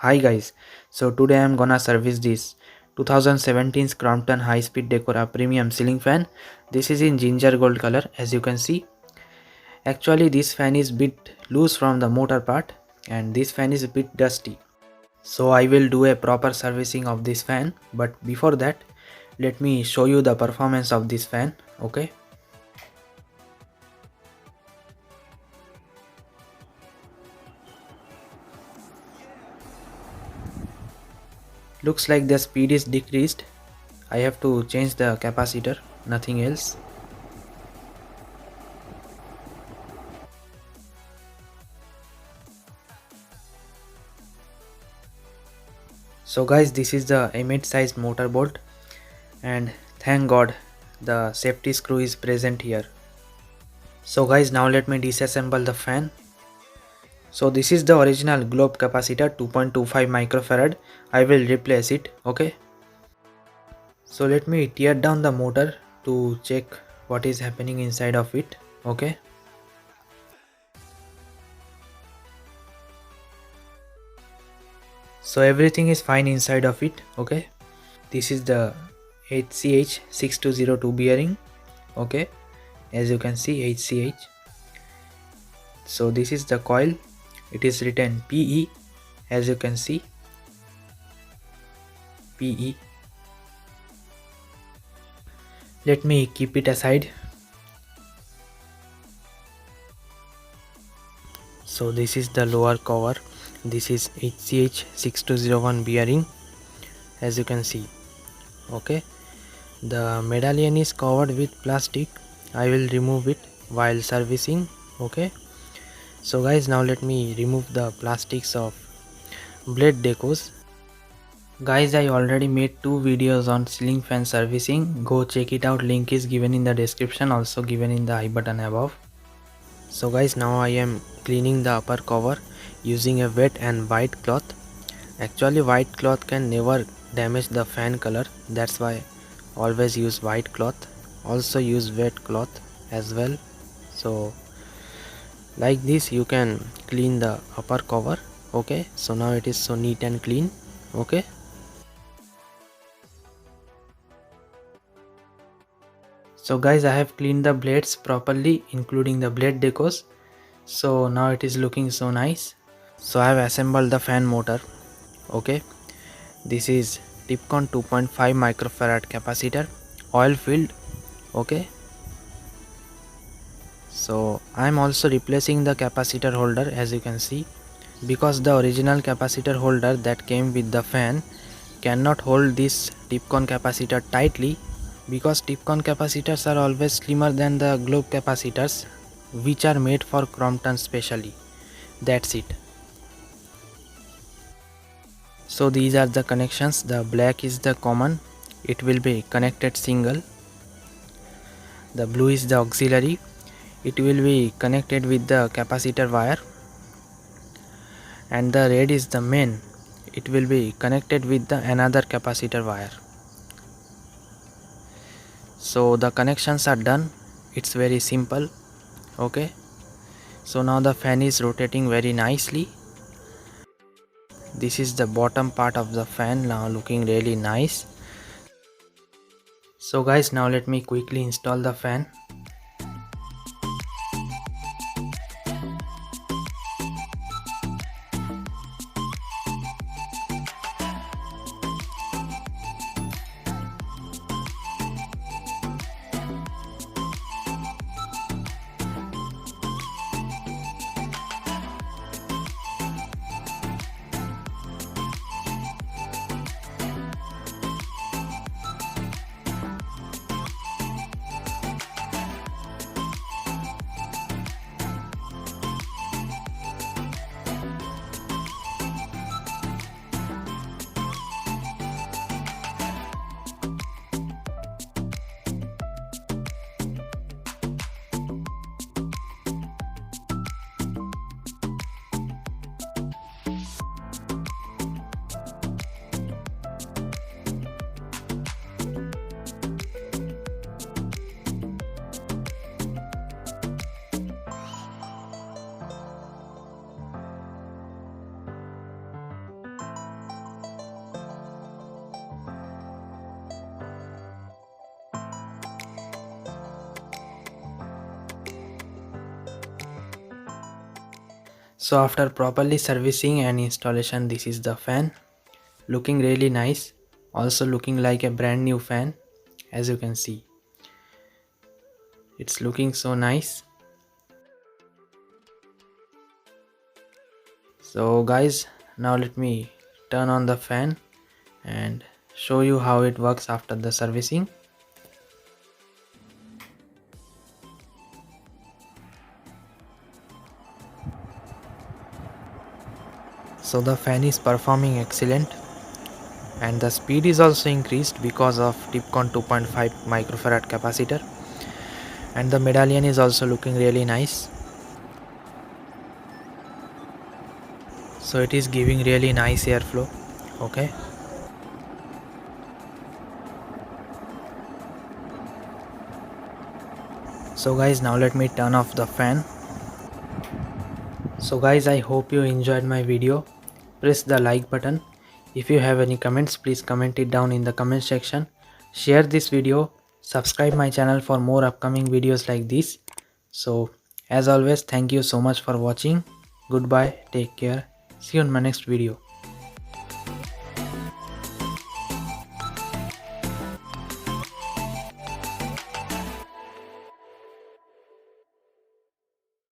Hi guys, so today I am gonna service this 2017 Crompton high speed Decora premium ceiling fan. This is in ginger gold color as you can see. Actually this fan is bit loose from the motor part and this fan is a bit dusty. So I will do a proper servicing of this fan, but before that let me show you the performance of this fan. Okay. Looks like the speed is decreased. I have to change the capacitor, nothing else. So guys, this is the M8 size motor bolt and thank god the safety screw is present here. So guys, now let me disassemble the fan. So this is the original globe capacitor 2.25 microfarad. I will replace it. Okay. So let me tear down the motor to check what is happening inside of it. Okay. So everything is fine inside of it. Okay. This is the HCH 6202 bearing. Okay. As you can see, HCH. So this is the coil. It is written PE, as you can see, PE. Let me keep it aside. So this is the lower cover. This is HCH 6201 bearing, as you can see. Okay, the medallion is covered with plastic. I will remove it while servicing. Okay, so guys, now let me remove the plastics of blade decos. Guys, I already made 2 videos on ceiling fan servicing. Go check it out. Link is given in the description, also given in the I button above. So guys, now I am cleaning the upper cover using a wet and white cloth. Actually white cloth can never damage the fan color. That's why always use white cloth. Also use wet cloth as well. So like this you can clean the upper cover. Okay, so now it is so neat and clean. Okay. So guys, I have cleaned the blades properly, including the blade decos. So now it is looking so nice. So I have assembled the fan motor. Okay, this is Tipcon 2.5 microfarad capacitor, oil filled. Okay, so I am also replacing the capacitor holder, as you can see, because the original capacitor holder that came with the fan cannot hold this Tipcon capacitor tightly, because Tipcon capacitors are always slimmer than the globe capacitors, which are made for Crompton specially. That's it. So these are the connections. The black is the common, it will be connected single. The blue is the auxiliary, it will be connected with the capacitor wire. And the red is the main, it will be connected with the another capacitor wire. So the connections are done. It's very simple. Okay, so now the fan is rotating very nicely. This is the bottom part of the fan, now looking really nice. So guys, now let me quickly install the fan. So after properly servicing and installation, this is the fan, looking really nice, also looking like a brand new fan. As you can see, it's looking so nice. So guys, now let me turn on the fan and show you how it works after the servicing. So the fan is performing excellent, and the speed is also increased because of Tipcon 2.5 microfarad capacitor, and the medallion is also looking really nice. So it is giving really nice airflow. Okay, so guys, now let me turn off the fan. So guys, I hope you enjoyed my video. Press the like button. If you have any comments, please comment it down in the comment section. Share this video, subscribe my channel for more upcoming videos like this. So as always, thank you so much for watching. Goodbye, take care, see you in my next video.